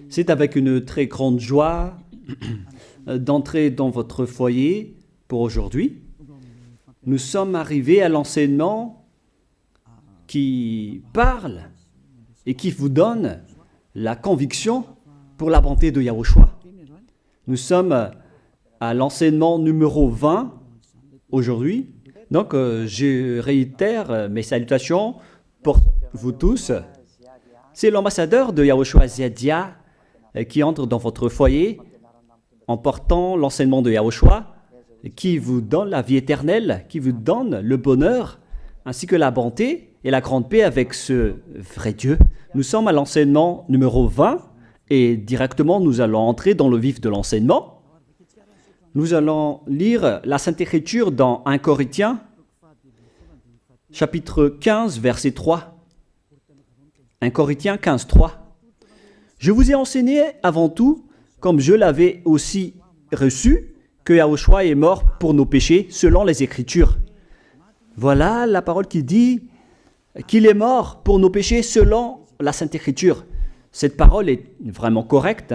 C'est avec une très grande joie d'entrer dans votre foyer pour aujourd'hui. Nous sommes arrivés à l'enseignement qui parle et qui vous donne la conviction pour la bonté de Yahushua. Nous sommes à l'enseignement numéro 20 aujourd'hui. Donc, je réitère mes salutations pour vous tous. C'est l'ambassadeur de Yahushua Ziadia qui entre dans votre foyer en portant l'enseignement de Yahushua qui vous donne la vie éternelle, qui vous donne le bonheur ainsi que la bonté et la grande paix avec ce vrai Dieu. Nous sommes à l'enseignement numéro 20 et directement nous allons entrer dans le vif de l'enseignement. Nous allons lire la Sainte Écriture dans 1 Corinthiens, chapitre 15, verset 3. 1 Corinthiens 15, 3. Je vous ai enseigné avant tout, comme je l'avais aussi reçu, que Yahushua est mort pour nos péchés selon les Écritures. Voilà la parole qui dit qu'il est mort pour nos péchés selon la Sainte Écriture. Cette parole est vraiment correcte.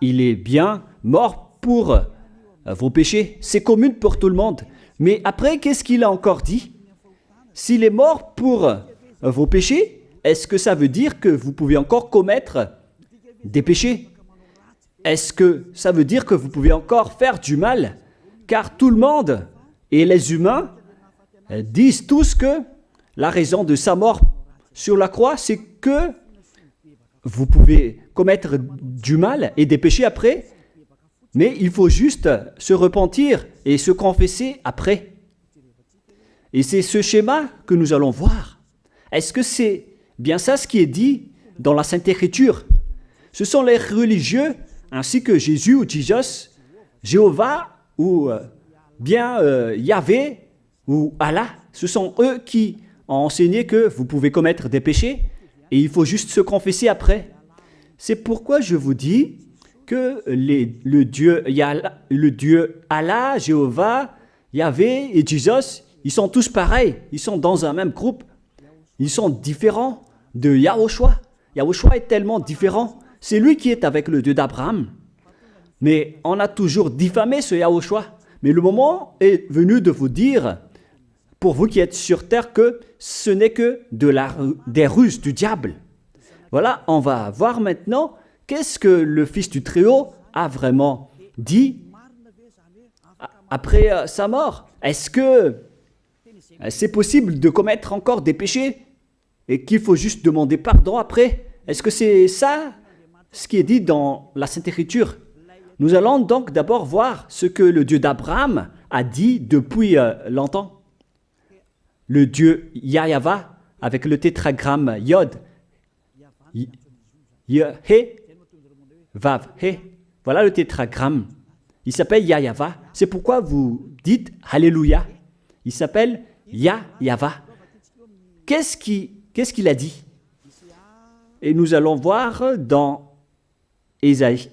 Il est bien mort pour vos péchés. C'est commun pour tout le monde. Mais après, qu'est-ce qu'il a encore dit? S'il est mort pour vos péchés, est-ce que ça veut dire que vous pouvez encore commettre des péchés? Est-ce que ça veut dire que vous pouvez encore faire du mal? Car tout le monde et les humains disent tous que la raison de sa mort sur la croix, c'est que vous pouvez commettre du mal et des péchés après, mais il faut juste se repentir et se confesser après. Et c'est ce schéma que nous allons voir. Est-ce que c'est bien ça ce qui est dit dans la Sainte Écriture? Ce sont les religieux, ainsi que Jésus ou Jesus, Jéhovah ou bien Yahvé ou Allah. Ce sont eux qui ont enseigné que vous pouvez commettre des péchés et il faut juste se confesser après. C'est pourquoi je vous dis que le Dieu Allah, Jéhovah, Yahvé et Jesus, ils sont tous pareils. Ils sont dans un même groupe. Ils sont différents de Yahushua. Yahushua est tellement différent. C'est lui qui est avec le Dieu d'Abraham. Mais on a toujours diffamé ce Yahushua. Mais le moment est venu de vous dire, pour vous qui êtes sur terre, que ce n'est que des ruses du diable. Voilà, on va voir maintenant qu'est-ce que le Fils du Très-Haut a vraiment dit après sa mort. Est-ce que c'est possible de commettre encore des péchés et qu'il faut juste demander pardon après? Est-ce que c'est ça ce qui est dit dans la Sainte Écriture? Nous allons donc d'abord voir ce que le Dieu d'Abraham a dit depuis longtemps. Le Dieu Yahva avec le tétragramme Yod, He, Vav, He. Voilà le tétragramme. Il s'appelle Yahva. C'est pourquoi vous dites Alléluia. Il s'appelle Yahva. Qu'est-ce qu'il a dit? Et nous allons voir dans Ésaïe,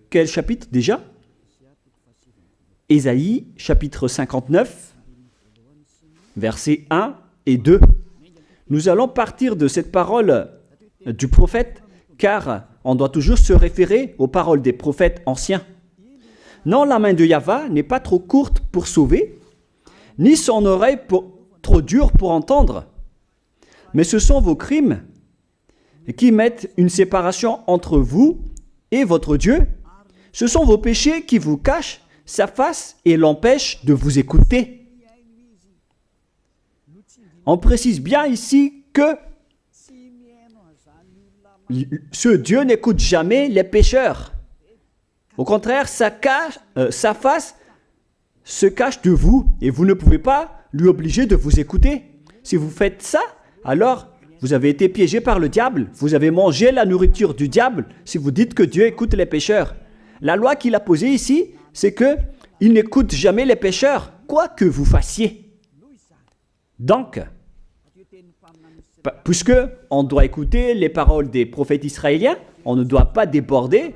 quel chapitre déjà? Ésaïe, chapitre 59, versets 1 et 2. Nous allons partir de cette parole du prophète, car on doit toujours se référer aux paroles des prophètes anciens. Non, la main de Yahva n'est pas trop courte pour sauver, ni son oreille trop dure pour entendre. Mais ce sont vos crimes qui mettent une séparation entre vous et votre Dieu. Ce sont vos péchés qui vous cachent sa face et l'empêchent de vous écouter. On précise bien ici que ce Dieu n'écoute jamais les pécheurs. Au contraire, sa face se cache de vous et vous ne pouvez pas lui obliger de vous écouter. Si vous faites ça, alors vous avez été piégé par le diable. Vous avez mangé la nourriture du diable si vous dites que Dieu écoute les pécheurs. La loi qu'il a posée ici, c'est qu'il n'écoute jamais les pécheurs, quoi que vous fassiez. Donc, puisque on doit écouter les paroles des prophètes israéliens, on ne doit pas déborder.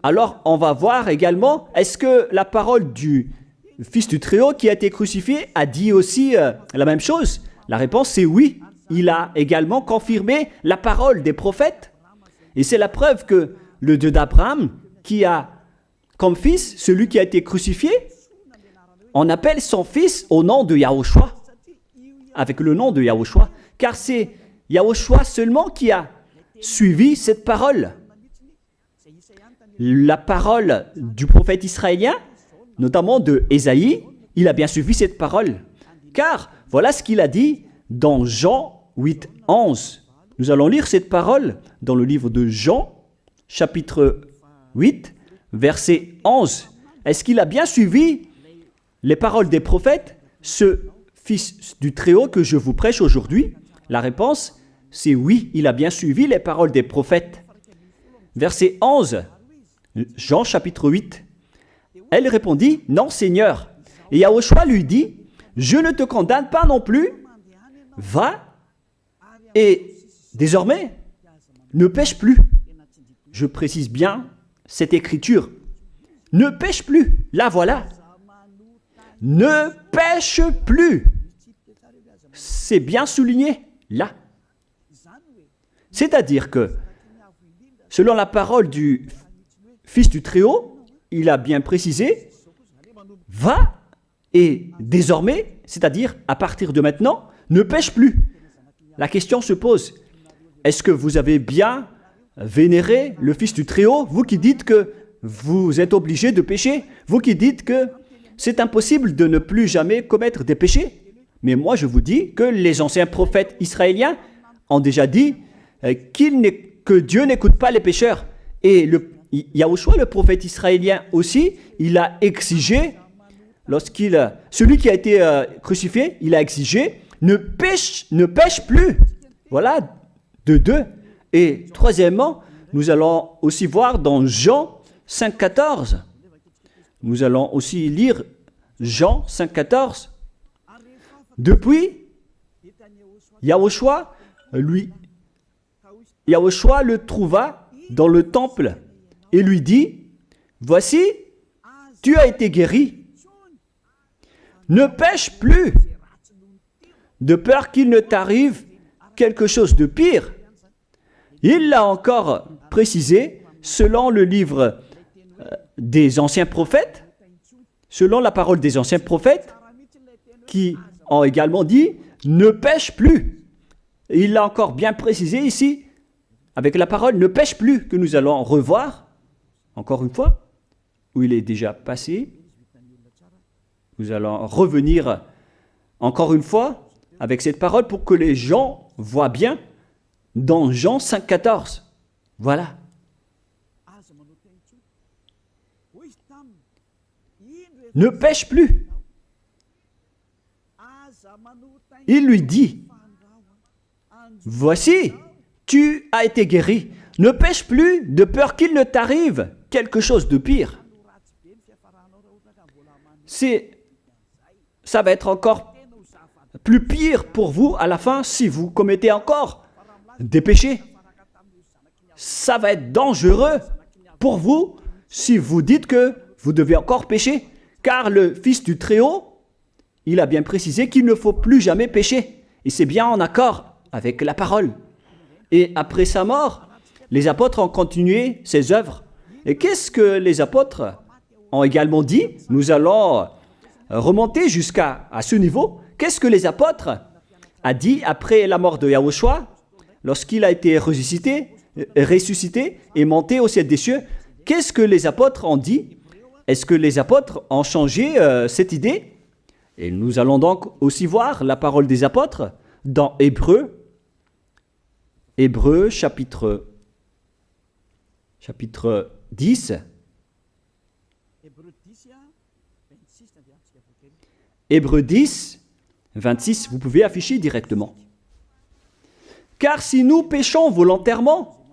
Alors, on va voir également, est-ce que la parole du Fils du Très-Haut qui a été crucifié a dit aussi la même chose? La réponse c'est oui. Il a également confirmé la parole des prophètes. Et c'est la preuve que le Dieu d'Abraham, qui a comme fils celui qui a été crucifié, on appelle son fils au nom de Yahushua, avec le nom de Yahushua, car c'est Yahushua seulement qui a suivi cette parole. La parole du prophète israélien, notamment de Ésaïe, il a bien suivi cette parole. Car voilà ce qu'il a dit dans Jean 8, 11. Nous allons lire cette parole dans le livre de Jean, chapitre 8, verset 11. Est-ce qu'il a bien suivi les paroles des prophètes, ce Fils du Très-Haut que je vous prêche aujourd'hui? La réponse, c'est oui, il a bien suivi les paroles des prophètes. Verset 11, Jean chapitre 8. Elle répondit, non Seigneur. Et Yahushua lui dit, je ne te condamne pas non plus, va et désormais ne pêche plus. Je précise bien cette écriture. Ne pêche plus, là voilà. Ne pêche plus. C'est bien souligné, là. C'est-à-dire que, selon la parole du Fils du Très-Haut, il a bien précisé, va et désormais, c'est-à-dire à partir de maintenant, ne pêche plus. La question se pose, est-ce que vous avez bien vénéré le Fils du Très-Haut, vous qui dites que vous êtes obligé de pécher, vous qui dites que c'est impossible de ne plus jamais commettre des péchés? Mais moi je vous dis que les anciens prophètes israéliens ont déjà dit que Dieu n'écoute pas les pécheurs. Et Yahushua, le prophète israélien aussi, il a exigé, celui qui a été crucifié, il a exigé, ne pêche plus. Voilà, de deux. Et troisièmement, nous allons aussi voir dans Jean 5,14. Nous allons aussi lire Jean 5,14. Depuis, Yahushua le trouva dans le temple et lui dit, voici, tu as été guéri. Ne pêche plus, de peur qu'il ne t'arrive quelque chose de pire. Il l'a encore précisé selon le livre des anciens prophètes, selon la parole des anciens prophètes, qui ont également dit « ne pêche plus ». Il l'a encore bien précisé ici, avec la parole « ne pêche plus » que nous allons revoir, encore une fois, où il est déjà passé. Nous allons revenir encore une fois avec cette parole pour que les gens voient bien dans Jean 5,14. Voilà. Ne pêche plus. Il lui dit, voici, tu as été guéri. Ne pêche plus de peur qu'il ne t'arrive quelque chose de pire. Ça va être encore plus pire pour vous à la fin si vous commettez encore des péchés. Ça va être dangereux pour vous si vous dites que vous devez encore pécher. Car le Fils du Très-Haut, il a bien précisé qu'il ne faut plus jamais pécher. Et c'est bien en accord avec la parole. Et après sa mort, les apôtres ont continué ses œuvres. Et qu'est-ce que les apôtres ont également dit? Nous allons remonter jusqu'à ce niveau. Qu'est-ce que les apôtres ont dit après la mort de Yahushua, lorsqu'il a été ressuscité et monté au ciel des cieux? Qu'est-ce que les apôtres ont dit? Est-ce que les apôtres ont changé cette idée? Et nous allons donc aussi voir la parole des apôtres dans Hébreux chapitre 10. Hébreux 10, 26, vous pouvez afficher directement. Car si nous péchons volontairement,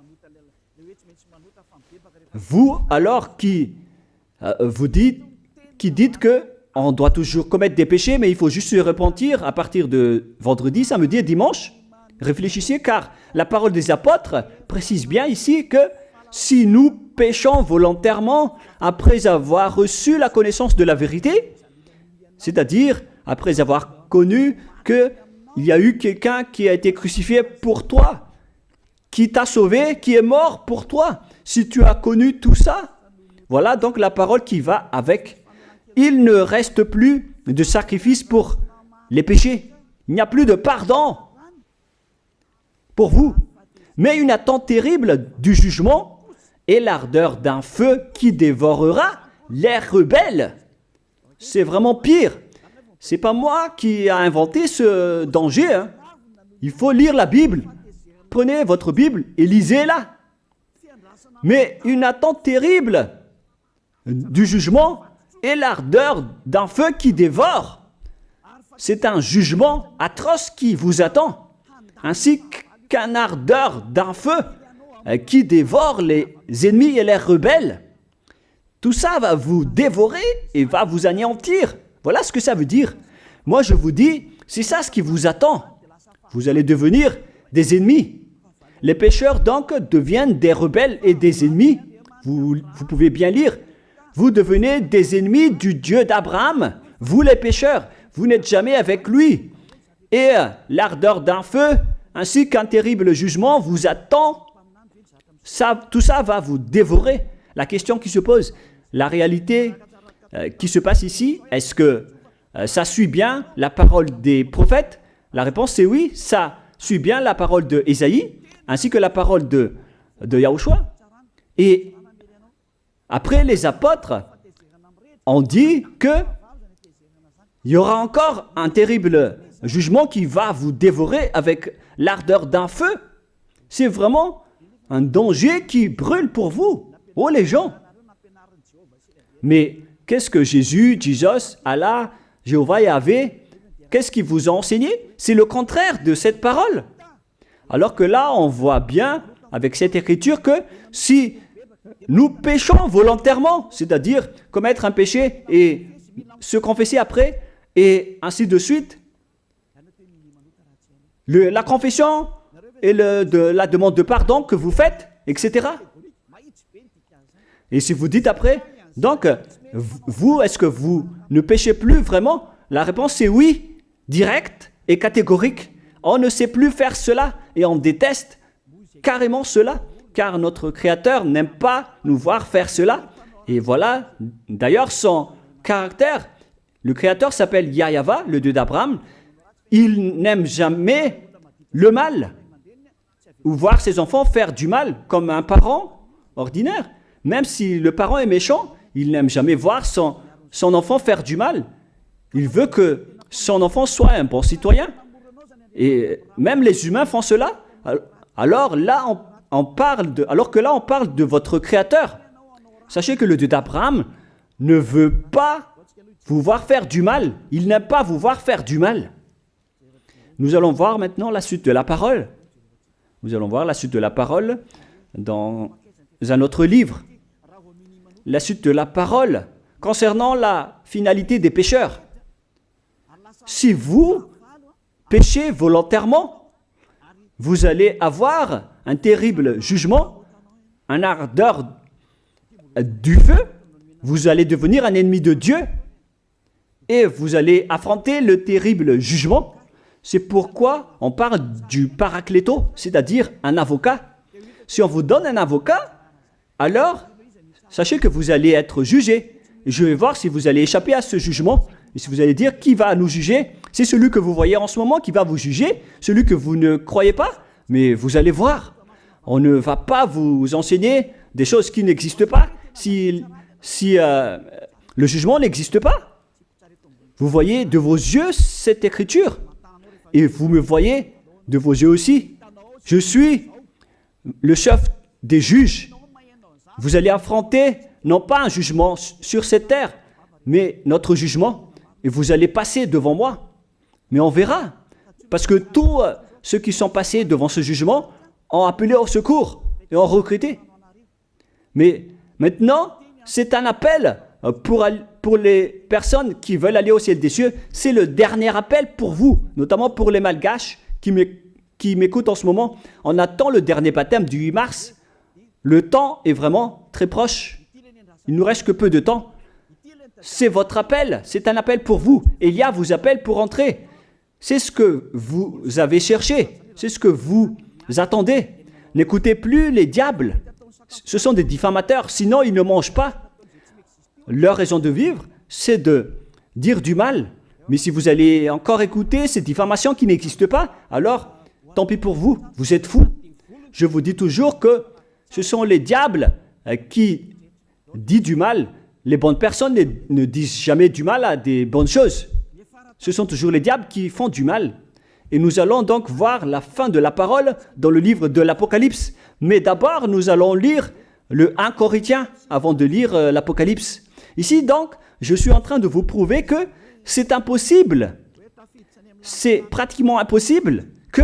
vous alors qui dites que on doit toujours commettre des péchés, mais il faut juste se repentir à partir de vendredi, samedi et dimanche, réfléchissez, car la parole des apôtres précise bien ici que si nous péchons volontairement après avoir reçu la connaissance de la vérité, C'est-à-dire, après avoir connu qu'il y a eu quelqu'un qui a été crucifié pour toi, qui t'a sauvé, qui est mort pour toi. Si tu as connu tout ça, voilà donc la parole qui va avec. Il ne reste plus de sacrifice pour les péchés. Il n'y a plus de pardon pour vous, mais une attente terrible du jugement et l'ardeur d'un feu qui dévorera les rebelles. C'est vraiment pire. C'est pas moi qui ai inventé ce danger. Hein. Il faut lire la Bible. Prenez votre Bible et lisez-la. Mais une attente terrible du jugement et l'ardeur d'un feu qui dévore. C'est un jugement atroce qui vous attend, ainsi qu'un ardeur d'un feu qui dévore les ennemis et les rebelles. Tout ça va vous dévorer et va vous anéantir. Voilà ce que ça veut dire. Moi, je vous dis, c'est ça ce qui vous attend. Vous allez devenir des ennemis. Les pécheurs, donc, deviennent des rebelles et des ennemis. Vous pouvez bien lire. Vous devenez des ennemis du Dieu d'Abraham. Vous, les pécheurs, vous n'êtes jamais avec lui. Et l'ardeur d'un feu, ainsi qu'un terrible jugement, vous attend. Tout ça va vous dévorer. La question qui se pose, la réalité qui se passe ici, est-ce que ça suit bien la parole des prophètes? La réponse est oui, ça suit bien la parole de Ésaïe, ainsi que la parole de Yahushua. Et après, les apôtres ont dit qu'il y aura encore un terrible jugement qui va vous dévorer avec l'ardeur d'un feu. C'est vraiment un danger qui brûle pour vous. Oh les gens! Mais qu'est-ce que Jésus, Allah, Jéhovah Yahvé, qu'est-ce qu'il vous a enseigné? C'est le contraire de cette parole. Alors que là, on voit bien avec cette écriture que si nous péchons volontairement, c'est-à-dire commettre un péché et se confesser après, et ainsi de suite, la confession et la demande de pardon que vous faites, etc. Et si vous dites après, donc, vous, est-ce que vous ne péchez plus vraiment? La réponse est oui, directe et catégorique. On ne sait plus faire cela et on déteste carrément cela, car notre Créateur n'aime pas nous voir faire cela. Et voilà, d'ailleurs, son caractère, le Créateur s'appelle Yahva, le Dieu d'Abraham. Il n'aime jamais le mal, ou voir ses enfants faire du mal, comme un parent ordinaire. Même si le parent est méchant, il n'aime jamais voir son enfant faire du mal. Il veut que son enfant soit un bon citoyen. Et même les humains font cela. Alors que là, on parle de votre Créateur. Sachez que le Dieu d'Abraham ne veut pas vous voir faire du mal. Il n'aime pas vous voir faire du mal. Nous allons voir maintenant la suite de la parole. Nous allons voir la suite de la parole dans un autre livre. La suite de la parole concernant la finalité des pécheurs. Si vous péchez volontairement, vous allez avoir un terrible jugement, un ardeur du feu, vous allez devenir un ennemi de Dieu et vous allez affronter le terrible jugement. C'est pourquoi on parle du paracléto, c'est-à-dire un avocat. Si on vous donne un avocat, alors sachez que vous allez être jugé. Je vais voir si vous allez échapper à ce jugement. Et si vous allez dire qui va nous juger, c'est celui que vous voyez en ce moment qui va vous juger, celui que vous ne croyez pas. Mais vous allez voir, on ne va pas vous enseigner des choses qui n'existent pas si le jugement n'existe pas. Vous voyez de vos yeux cette écriture et vous me voyez de vos yeux aussi. Je suis le chef des juges. Vous allez affronter non pas un jugement sur cette terre, mais notre jugement. Et vous allez passer devant moi. Mais on verra. Parce que tous ceux qui sont passés devant ce jugement ont appelé au secours et ont recruté. Mais maintenant, c'est un appel pour les personnes qui veulent aller au ciel des cieux. C'est le dernier appel pour vous, notamment pour les Malgaches qui m'écoutent en ce moment. On attend le dernier baptême du 8 mars. Le temps est vraiment très proche. Il nous reste que peu de temps. c'est votre appel, c'est un appel pour vous. Élia vous appelle pour entrer. C'est ce que vous avez cherché, c'est ce que vous attendez. N'écoutez plus les diables, ce sont des diffamateurs, sinon ils ne mangent pas. Leur raison de vivre, c'est de dire du mal. Mais si vous allez encore écouter ces diffamations qui n'existent pas, alors tant pis pour vous, vous êtes fous. Je vous dis toujours que ce sont les diables qui disent du mal. Les bonnes personnes ne disent jamais du mal à des bonnes choses. Ce sont toujours les diables qui font du mal. Et nous allons donc voir la fin de la parole dans le livre de l'Apocalypse. Mais d'abord, nous allons lire le 1 Corinthiens avant de lire l'Apocalypse. Ici, donc, je suis en train de vous prouver que c'est impossible. C'est pratiquement impossible que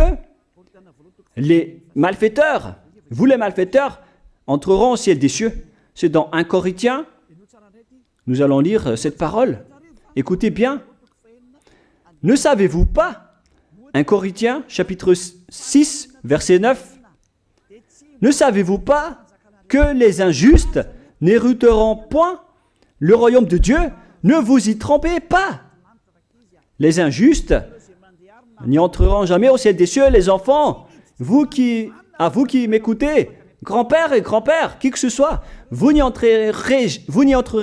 les malfaiteurs, vous les malfaiteurs, entreront au ciel des cieux. C'est dans 1 Corinthiens, nous allons lire cette parole. Écoutez bien. Ne savez-vous pas, 1 Corinthiens, chapitre 6, verset 9, ne savez-vous pas que les injustes n'hériteront point le royaume de Dieu? Ne vous y trompez pas. Les injustes n'y entreront jamais au ciel des cieux. Les enfants, vous qui m'écoutez, grand-père et grand-père, qui que ce soit, vous n'y entrerez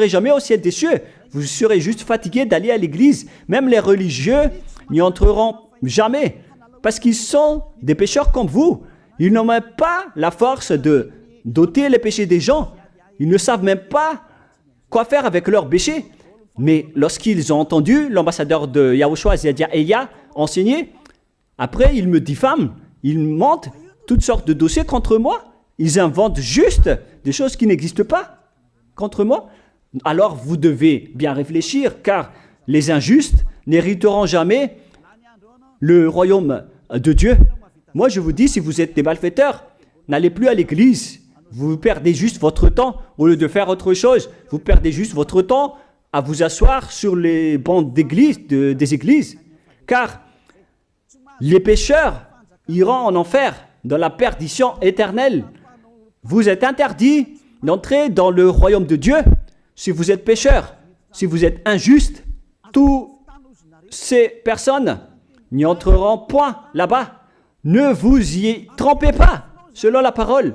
jamais au ciel des cieux. Vous serez juste fatigués d'aller à l'église. Même les religieux n'y entreront jamais, parce qu'ils sont des pécheurs comme vous. Ils n'ont même pas la force de d'ôter les péchés des gens. Ils ne savent même pas quoi faire avec leurs péchés. Mais lorsqu'ils ont entendu l'ambassadeur de Yahushua, c'est-à-dire Elia, enseigner, après ils me diffament, ils mentent toutes sortes de dossiers contre moi. Ils inventent juste des choses qui n'existent pas contre moi. Alors vous devez bien réfléchir, car les injustes n'hériteront jamais le royaume de Dieu. Moi je vous dis, si vous êtes des malfaiteurs, n'allez plus à l'église. Vous perdez juste votre temps au lieu de faire autre chose. Vous perdez juste votre temps à vous asseoir sur les bancs d'église, des églises. Car les pécheurs iront en enfer, dans la perdition éternelle. Vous êtes interdit d'entrer dans le royaume de Dieu si vous êtes pécheur, si vous êtes injuste. Toutes ces personnes n'y entreront point là-bas. Ne vous y trompez pas, selon la parole.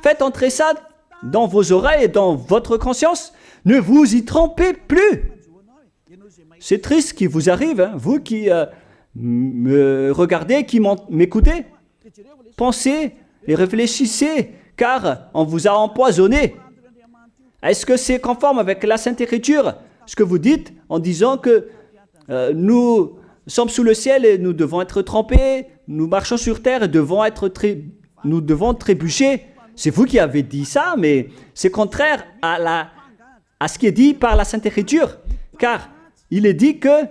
Faites entrer ça dans vos oreilles et dans votre conscience. Ne vous y trompez plus. C'est triste ce qui vous arrive, hein, vous qui me regardez, qui m'écoutez. Pensez et réfléchissez, car on vous a empoisonné. Est-ce que c'est conforme avec la Sainte Écriture, ce que vous dites en disant que nous sommes sous le ciel et nous devons être trempés, nous marchons sur terre et nous devons trébucher? C'est vous qui avez dit ça, mais c'est contraire à ce qui est dit par la Sainte Écriture, car il est dit que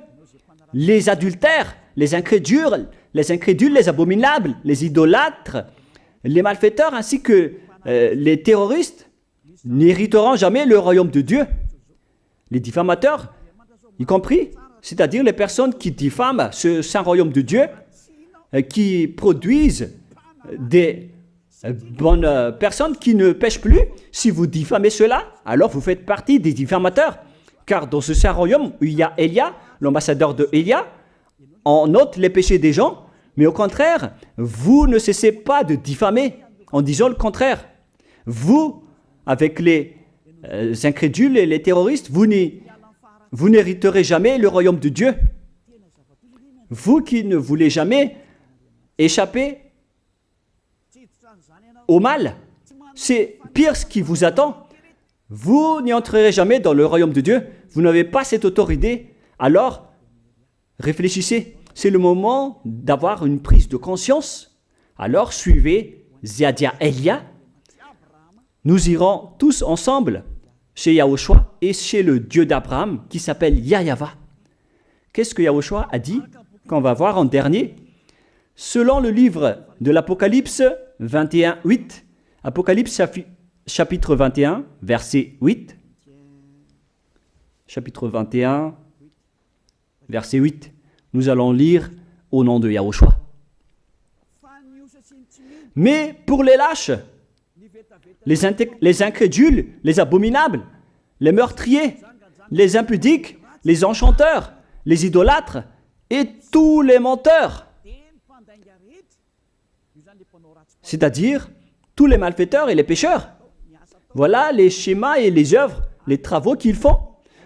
les adultères, les incrédules, les abominables, les idolâtres, les malfaiteurs ainsi que les terroristes n'hériteront jamais le royaume de Dieu. Les diffamateurs, y compris, c'est-à-dire les personnes qui diffament ce saint royaume de Dieu, qui produisent des bonnes personnes qui ne pêchent plus. Si vous diffamez cela, alors vous faites partie des diffamateurs. Car dans ce saint royaume où il y a Elia, l'ambassadeur de Elia, on note les péchés des gens, mais au contraire, vous ne cessez pas de diffamer en disant le contraire. Vous, avec les incrédules et les terroristes, vous n'hériterez jamais le royaume de Dieu. Vous qui ne voulez jamais échapper au mal, c'est pire ce qui vous attend. Vous n'y entrerez jamais dans le royaume de Dieu. Vous n'avez pas cette autorité. Alors, réfléchissez. C'est le moment d'avoir une prise de conscience. Alors, suivez Zeadia Elia. Nous irons tous ensemble chez Yahushua et chez le Dieu d'Abraham qui s'appelle Yahava. Qu'est-ce que Yahushua a dit qu'on va voir en dernier? Selon le livre de l'Apocalypse 21, 8, Apocalypse chapitre 21, verset 8, chapitre 21, verset 8, nous allons lire au nom de Yahushua. Mais pour les lâches, les incrédules, les abominables, les meurtriers, les impudiques, les enchanteurs, les idolâtres et tous les menteurs. C'est-à-dire tous les malfaiteurs et les pécheurs. Voilà les schémas et les œuvres, les travaux qu'ils font.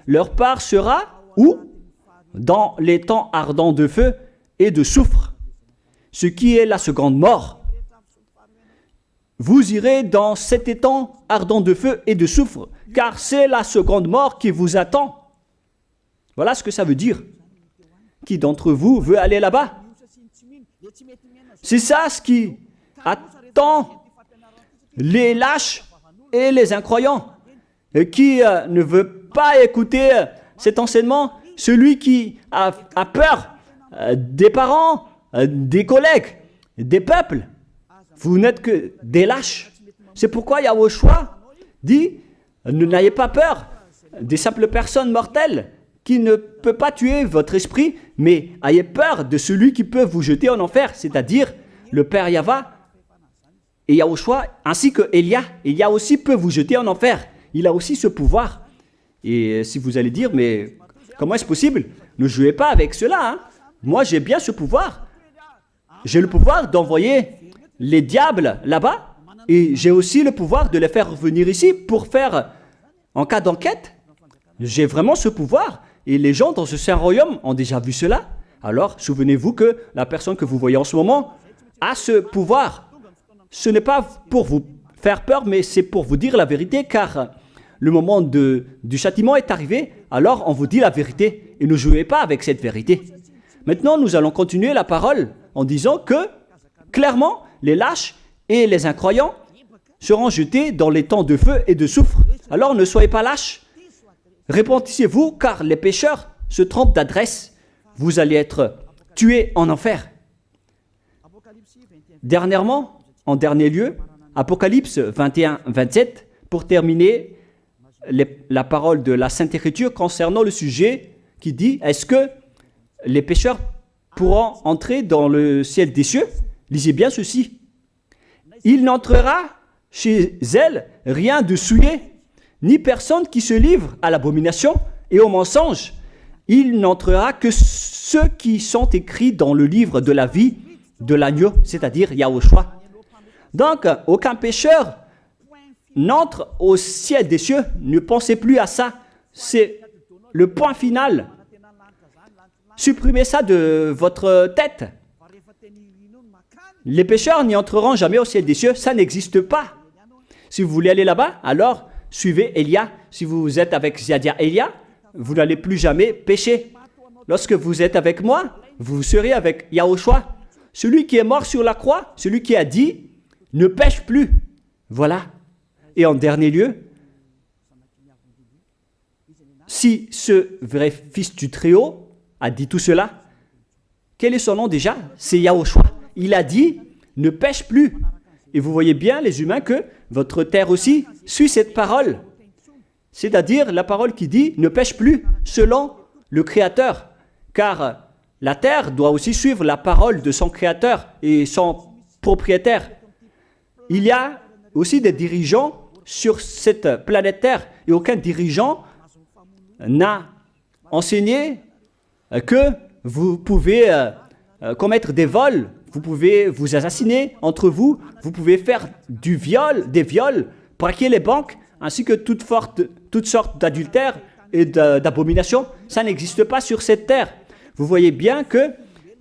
Leur part sera où? Dans les temps ardents de feu et de soufre, ce qui est la seconde mort. Vous irez dans cet étang ardent de feu et de soufre, car c'est la seconde mort qui vous attend. Voilà ce que ça veut dire. Qui d'entre vous veut aller là-bas? C'est ça ce qui attend les lâches et les incroyants. Qui ne veut pas écouter cet enseignement? Celui qui a peur des parents, des collègues, des peuples. Vous n'êtes que des lâches. C'est pourquoi Yahushua dit, n'ayez pas peur des simples personnes mortelles qui ne peut pas tuer votre esprit, mais ayez peur de celui qui peut vous jeter en enfer, c'est-à-dire le Père Yahva et Yahushua, ainsi que Elia. Elia aussi peut vous jeter en enfer. Il a aussi ce pouvoir. Et si vous allez dire, mais comment est-ce possible? Ne jouez pas avec cela. Hein? Moi, j'ai bien ce pouvoir. J'ai le pouvoir d'envoyer les diables là-bas, et j'ai aussi le pouvoir de les faire revenir ici pour faire, en cas d'enquête, j'ai vraiment ce pouvoir, et les gens dans ce saint royaume ont déjà vu cela. Alors, souvenez-vous que la personne que vous voyez en ce moment a ce pouvoir. Ce n'est pas pour vous faire peur, mais c'est pour vous dire la vérité, car le moment du châtiment est arrivé, alors on vous dit la vérité, et ne jouez pas avec cette vérité. Maintenant, nous allons continuer la parole en disant que, clairement, les lâches et les incroyants seront jetés dans les temps de feu et de soufre. Alors ne soyez pas lâches. Répentissez-vous, car les pécheurs se trompent d'adresse. Vous allez être tués en enfer. Dernièrement, en dernier lieu, Apocalypse 21-27, pour terminer la parole de la Sainte Écriture concernant le sujet qui dit, est-ce que les pécheurs pourront entrer dans le ciel des cieux? Lisez bien ceci. Il n'entrera chez elle rien de souillé, ni personne qui se livre à l'abomination et au mensonge. Il n'entrera que ceux qui sont écrits dans le livre de la vie de l'agneau, c'est-à-dire Yahushua. Donc, aucun pécheur n'entre au ciel des cieux. Ne pensez plus à ça. C'est le point final. Supprimez ça de votre tête. Les pécheurs n'y entreront jamais au ciel des cieux, ça n'existe pas. Si vous voulez aller là-bas, alors suivez Elia. Si vous êtes avec Ziadia Elia, vous n'allez plus jamais pécher. Lorsque vous êtes avec moi, vous serez avec Yahushua. Celui qui est mort sur la croix, celui qui a dit, ne pêche plus. Voilà. Et en dernier lieu, si ce vrai fils du Très-Haut a dit tout cela, quel est son nom déjà? C'est Yahushua. Il a dit, ne pêche plus. Et vous voyez bien, les humains, que votre terre aussi suit cette parole. C'est-à-dire la parole qui dit, ne pêche plus, selon le Créateur. Car la terre doit aussi suivre la parole de son Créateur et son propriétaire. Il y a aussi des dirigeants sur cette planète Terre, et aucun dirigeant n'a enseigné que vous pouvez commettre des vols, vous pouvez vous assassiner entre vous, vous pouvez faire des viols, braquer les banques, ainsi que toutes sortes d'adultères et d'abominations. Ça n'existe pas sur cette terre. Vous voyez bien que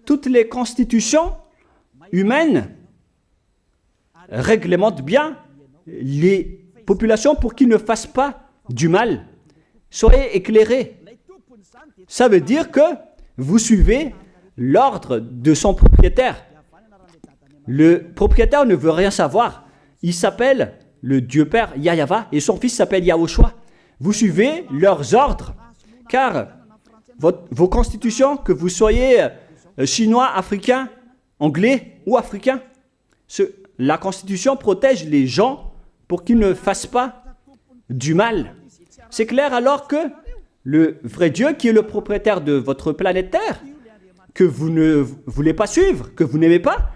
toutes les constitutions humaines réglementent bien les populations pour qu'ils ne fassent pas du mal. Soyez éclairés. Ça veut dire que vous suivez l'ordre de son propriétaire. Le propriétaire ne veut rien savoir. Il s'appelle le Dieu Père Yahva et son fils s'appelle Yahushua. Vous suivez leurs ordres, car vos constitutions, que vous soyez chinois, africain, anglais ou africain, la constitution protège les gens pour qu'ils ne fassent pas du mal. C'est clair alors que le vrai Dieu, qui est le propriétaire de votre planète Terre, que vous ne voulez pas suivre, que vous n'aimez pas,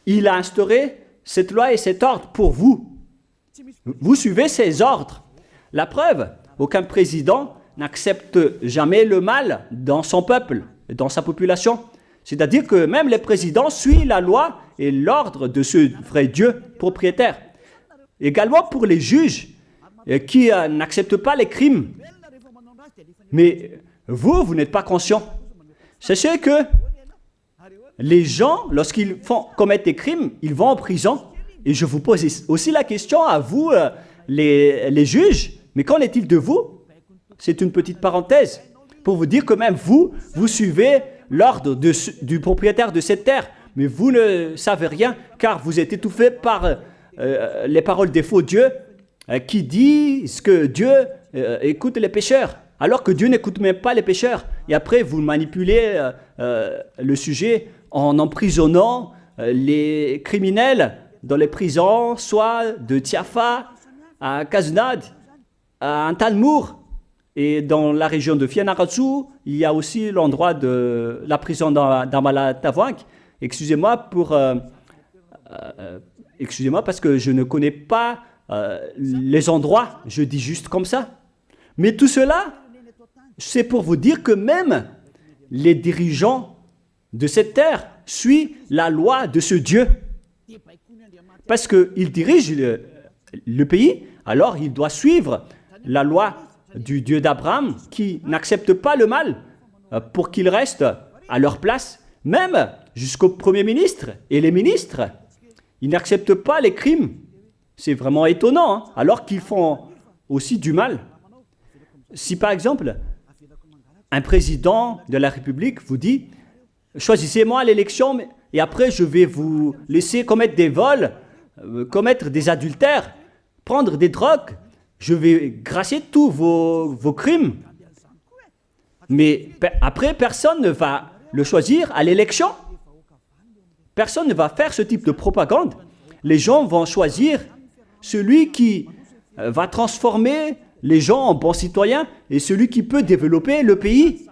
il a instauré cette loi et cet ordre pour vous. Vous suivez ces ordres. La preuve, aucun président n'accepte jamais le mal dans son peuple, dans sa population. C'est-à-dire que même les présidents suivent la loi et l'ordre de ce vrai Dieu propriétaire. Également pour les juges qui n'acceptent pas les crimes. Mais vous n'êtes pas conscient. Sachez que les gens, lorsqu'ils commettent des crimes, ils vont en prison. Et je vous pose aussi la question à vous, les juges, mais qu'en est-il de vous? C'est une petite parenthèse pour vous dire que même vous suivez l'ordre du propriétaire de cette terre, mais vous ne savez rien car vous êtes étouffé par les paroles des faux dieux qui disent que Dieu écoute les pécheurs, alors que Dieu n'écoute même pas les pécheurs. Et après, vous manipulez le sujet en emprisonnant les criminels dans les prisons, soit de Tiafa à Kaznad, à Antalmour. Et dans la région de Fianarantsoa, il y a aussi l'endroit de la prison d'Amala Tavank. Excusez-moi parce que je ne connais pas les endroits, je dis juste comme ça. Mais tout cela, c'est pour vous dire que même les dirigeants de cette terre suivent la loi de ce Dieu. Parce qu'il dirige le pays, alors il doit suivre la loi du Dieu d'Abraham qui n'accepte pas le mal pour qu'ils restent à leur place, même jusqu'au Premier ministre et les ministres. Ils n'acceptent pas les crimes. C'est vraiment étonnant, hein, alors qu'ils font aussi du mal. Si par exemple, un président de la République vous dit « Choisissez-moi à l'élection et après je vais vous laisser commettre des vols, commettre des adultères, prendre des drogues, je vais gracier tous vos crimes. » Mais après, personne ne va le choisir à l'élection. Personne ne va faire ce type de propagande. Les gens vont choisir celui qui va transformer les gens en bons citoyens et celui qui peut développer le pays.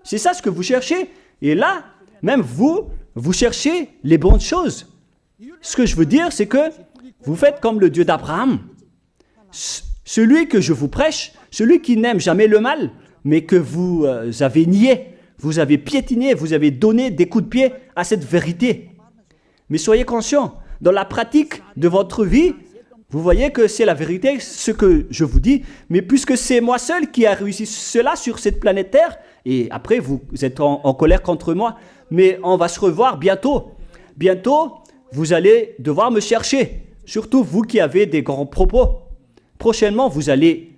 C'est ça ce que vous cherchez. Et là, même vous cherchez les bonnes choses. Ce que je veux dire, c'est que vous faites comme le Dieu d'Abraham. Celui que je vous prêche, celui qui n'aime jamais le mal, mais que vous avez nié, vous avez piétiné, vous avez donné des coups de pied à cette vérité. Mais soyez conscients, dans la pratique de votre vie, vous voyez que c'est la vérité, ce que je vous dis, mais puisque c'est moi seul qui a réussi cela sur cette planète Terre, et après vous êtes en colère contre moi, mais on va se revoir bientôt. Bientôt, vous allez devoir me chercher, surtout vous qui avez des grands propos. Prochainement, vous allez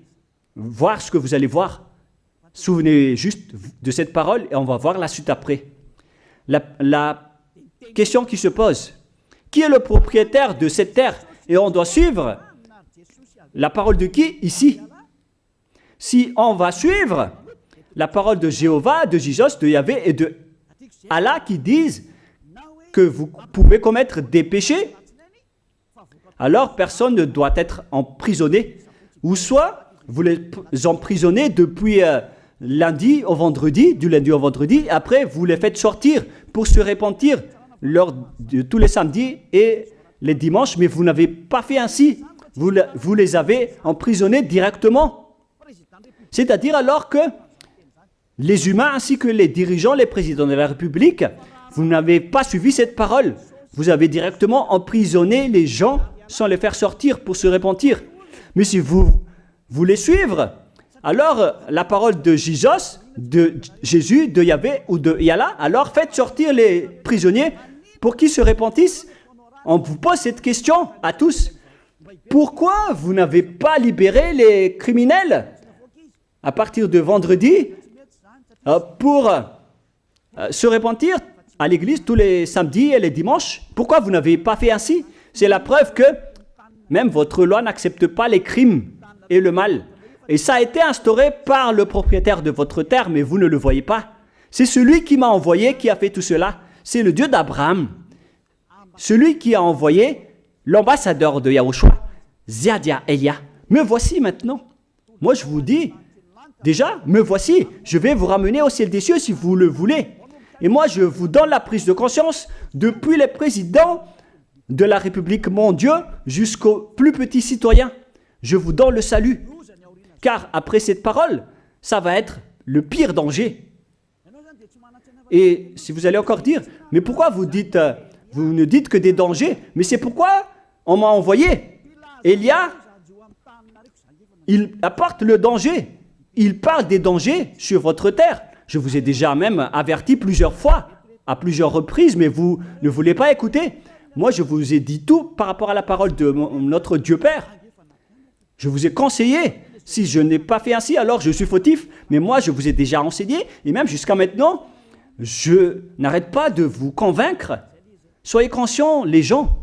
voir ce que vous allez voir. Souvenez juste de cette parole et on va voir la suite après. La question qui se pose, qui est le propriétaire de cette terre? Et on doit suivre la parole de qui ici? Si on va suivre la parole de Jéhovah, de Jésus, de Yahvé et de Allah qui disent que vous pouvez commettre des péchés, alors personne ne doit être emprisonné. Ou soit vous les emprisonnez depuis lundi au vendredi, du lundi au vendredi, après vous les faites sortir pour se repentir lors de tous les samedis et les dimanches, mais vous n'avez pas fait ainsi. Vous les avez emprisonnés directement. C'est-à-dire alors que les humains ainsi que les dirigeants, les présidents de la République, vous n'avez pas suivi cette parole. Vous avez directement emprisonné les gens sans les faire sortir pour se repentir. Mais si vous voulez suivre, alors la parole de Jésus, de Yahvé ou de Yallah, alors faites sortir les prisonniers pour qu'ils se repentissent. On vous pose cette question à tous. Pourquoi vous n'avez pas libéré les criminels à partir de vendredi pour se repentir à l'église tous les samedis et les dimanches? Pourquoi vous n'avez pas fait ainsi? C'est la preuve que même votre loi n'accepte pas les crimes et le mal. Et ça a été instauré par le propriétaire de votre terre, mais vous ne le voyez pas. C'est celui qui m'a envoyé qui a fait tout cela. C'est le Dieu d'Abraham. Celui qui a envoyé l'ambassadeur de Yahushua, Ziadia Elia. Me voici maintenant. Moi je vous dis, déjà, me voici. Je vais vous ramener au ciel des cieux si vous le voulez. Et moi je vous donne la prise de conscience depuis les présidents de la République, mon Dieu, jusqu'aux plus petits citoyens. Je vous donne le salut. Car après cette parole, ça va être le pire danger. Et si vous allez encore dire, mais pourquoi vous ne dites que des dangers? Mais c'est pourquoi on m'a envoyé. Élia, il apporte le danger. Il parle des dangers sur votre terre. Je vous ai déjà même averti plusieurs fois, à plusieurs reprises, mais vous ne voulez pas écouter. Moi, je vous ai dit tout par rapport à la parole de notre Dieu Père. Je vous ai conseillé. Si je n'ai pas fait ainsi, alors je suis fautif. Mais moi, je vous ai déjà enseigné. Et même jusqu'à maintenant, je n'arrête pas de vous convaincre. Soyez conscients, les gens.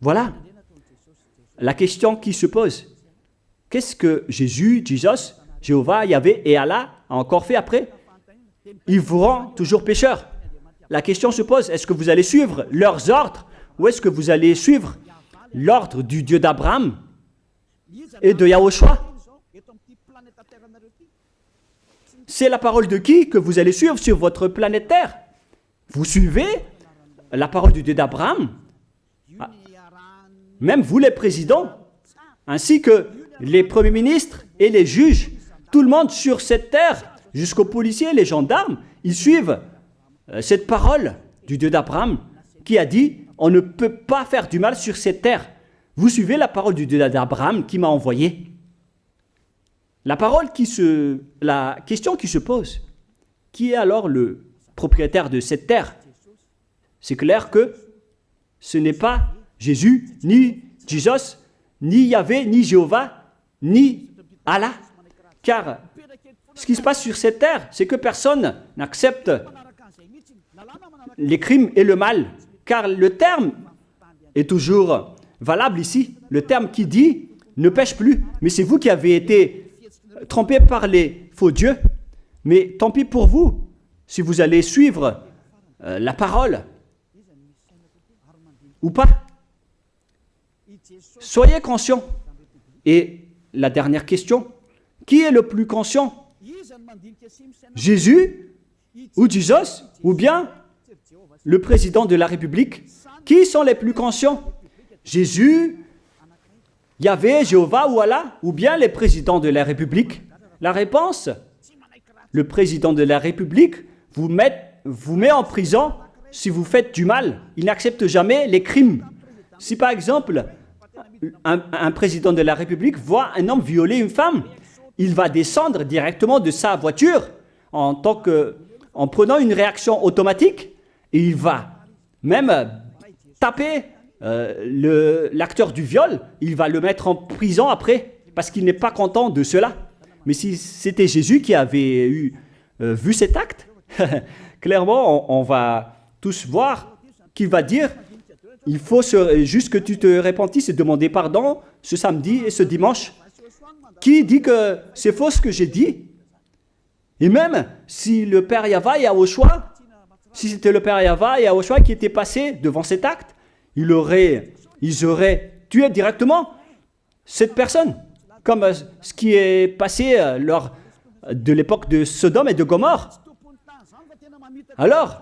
Voilà la question qui se pose. Qu'est-ce que Jésus, Jéhovah, Yahvé et Allah a encore fait après? Ils vous rendent toujours pécheurs. La question se pose, est-ce que vous allez suivre leurs ordres ou est-ce que vous allez suivre l'ordre du Dieu d'Abraham et de Yahushua? C'est la parole de qui que vous allez suivre sur votre planète Terre? Vous suivez la parole du Dieu d'Abraham? Même vous les présidents, ainsi que les premiers ministres et les juges, tout le monde sur cette terre, jusqu'aux policiers et les gendarmes, ils suivent cette parole du Dieu d'Abraham qui a dit, on ne peut pas faire du mal sur cette terre. Vous suivez la parole du Dieu d'Abraham qui m'a envoyé. La question qui se pose, qui est alors le propriétaire de cette terre? C'est clair que ce n'est pas Jésus, ni Jesus, ni Yahvé, ni Jéhovah, ni Allah. Car ce qui se passe sur cette terre, c'est que personne n'accepte les crimes et le mal. Car le terme est toujours valable ici. Le terme qui dit « ne pêche plus ». Mais c'est vous qui avez été trompés par les faux dieux. Mais tant pis pour vous, si vous allez suivre la parole ou pas. Soyez conscients. Et la dernière question, qui est le plus conscient? Jésus ou Jesus ou bien le président de la République? Qui sont les plus conscients? Jésus, Yahvé, Jéhovah ou Allah ou bien les présidents de la République? La réponse, le président de la République vous met en prison si vous faites du mal. Il n'accepte jamais les crimes. Si par exemple, un président de la République voit un homme violer une femme, il va descendre directement de sa voiture en prenant une réaction automatique et il va même taper l'acteur du viol, il va le mettre en prison après parce qu'il n'est pas content de cela. Mais si c'était Jésus qui avait vu cet acte, clairement on va tous voir qu'il va dire il faut juste que tu te repentisses et demander pardon ce samedi et ce dimanche. Qui dit que c'est faux ce que j'ai dit? Et même si le Père Yahvé et Yahushua, si c'était le Père Yahvé et Yahushua qui étaient passés devant cet acte, ils auraient tué directement cette personne, comme ce qui est passé lors de l'époque de Sodome et de Gomorrhe. Alors,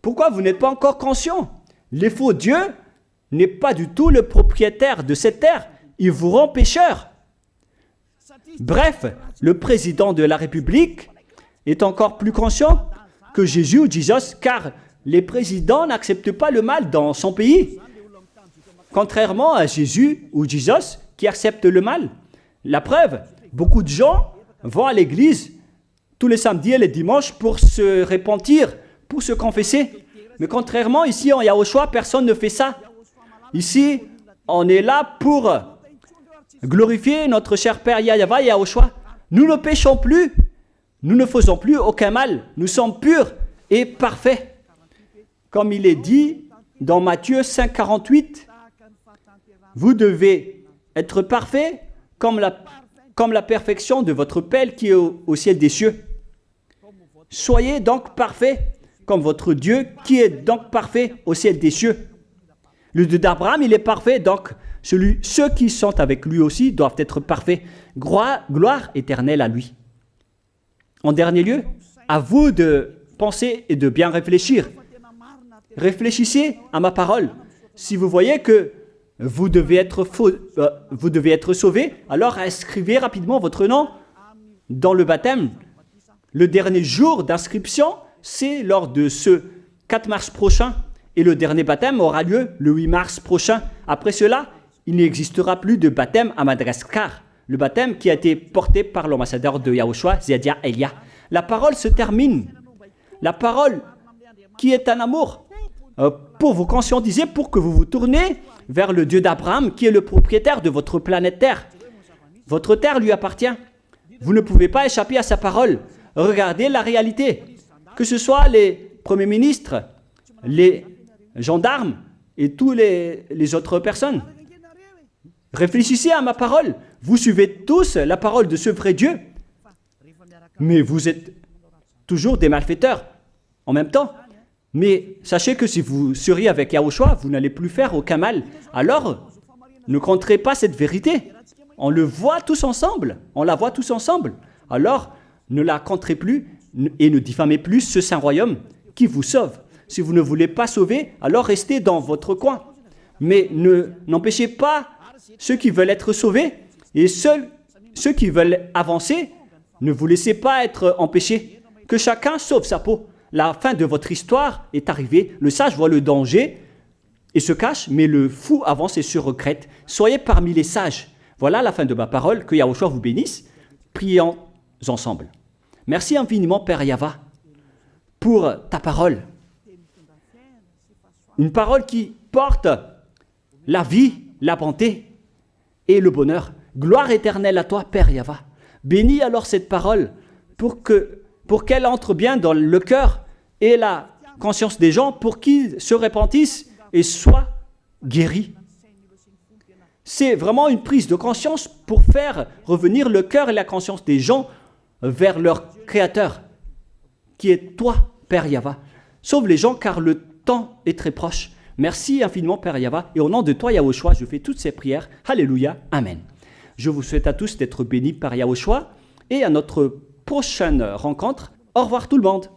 pourquoi vous n'êtes pas encore conscient? Les faux dieux n'est pas du tout le propriétaire de cette terre. Ils vous rendent pécheurs. Bref, le président de la République est encore plus conscient que Jésus ou Jesus, car les présidents n'acceptent pas le mal dans son pays. Contrairement à Jésus ou Jesus qui acceptent le mal. La preuve, beaucoup de gens vont à l'église tous les samedis et les dimanches pour se repentir, pour se confesser. Mais contrairement, ici en Yahushua, personne ne fait ça. Ici, on est là pour glorifier notre cher Père Yahvé et Yahushua. Nous ne péchons plus, nous ne faisons plus aucun mal. Nous sommes purs et parfaits. Comme il est dit dans Matthieu 5, 48, vous devez être parfaits comme la perfection de votre Père qui est au ciel des cieux. Soyez donc parfaits comme votre Dieu qui est donc parfait au ciel des cieux. Le Dieu d'Abraham, il est parfait, donc ceux qui sont avec lui aussi doivent être parfaits. Gloire éternelle à lui. En dernier lieu, à vous de penser et de bien réfléchir. Réfléchissez à ma parole. Si vous voyez que vous devez être sauvés, alors inscrivez rapidement votre nom dans le baptême, le dernier jour d'inscription, c'est lors de ce 4 mars prochain. Et le dernier baptême aura lieu le 8 mars prochain. Après cela, il n'existera plus de baptême à Madagascar. Le baptême qui a été porté par l'ambassadeur de Yahushua, Ziadia Elia. La parole se termine. La parole qui est un amour pour vous conscientiser, pour que vous vous tournez vers le Dieu d'Abraham qui est le propriétaire de votre planète Terre. Votre terre lui appartient. Vous ne pouvez pas échapper à sa parole. Regardez la réalité. Que ce soit les premiers ministres, les gendarmes et toutes les autres personnes. Réfléchissez à ma parole. Vous suivez tous la parole de ce vrai Dieu. Mais vous êtes toujours des malfaiteurs en même temps. Mais sachez que si vous seriez avec Yahushua, vous n'allez plus faire aucun mal. Alors, ne compterez pas cette vérité. On le voit tous ensemble. On la voit tous ensemble. Alors, ne la compterez plus et ne diffamez plus ce saint royaume qui vous sauve. Si vous ne voulez pas sauver, alors restez dans votre coin. Mais n'empêchez pas ceux qui veulent être sauvés et ceux qui veulent avancer, ne vous laissez pas être empêchés. Que chacun sauve sa peau. La fin de votre histoire est arrivée. Le sage voit le danger et se cache, mais le fou avance et se regrette. Soyez parmi les sages. Voilà la fin de ma parole. Que Yahushua vous bénisse. Prions ensemble. Merci infiniment, Père Yahva, pour ta parole. Une parole qui porte la vie, la bonté et le bonheur. Gloire éternelle à toi, Père Yahva. Bénis alors cette parole pour qu'elle entre bien dans le cœur et la conscience des gens pour qu'ils se repentissent et soient guéris. C'est vraiment une prise de conscience pour faire revenir le cœur et la conscience des gens vers leur Créateur, qui est toi, Père Yahva. Sauve les gens car le temps est très proche. Merci infiniment, Père Yahva. Et au nom de toi, Yahushua, je fais toutes ces prières. Alléluia. Amen. Je vous souhaite à tous d'être bénis par Yahushua et à notre prochaine rencontre. Au revoir tout le monde.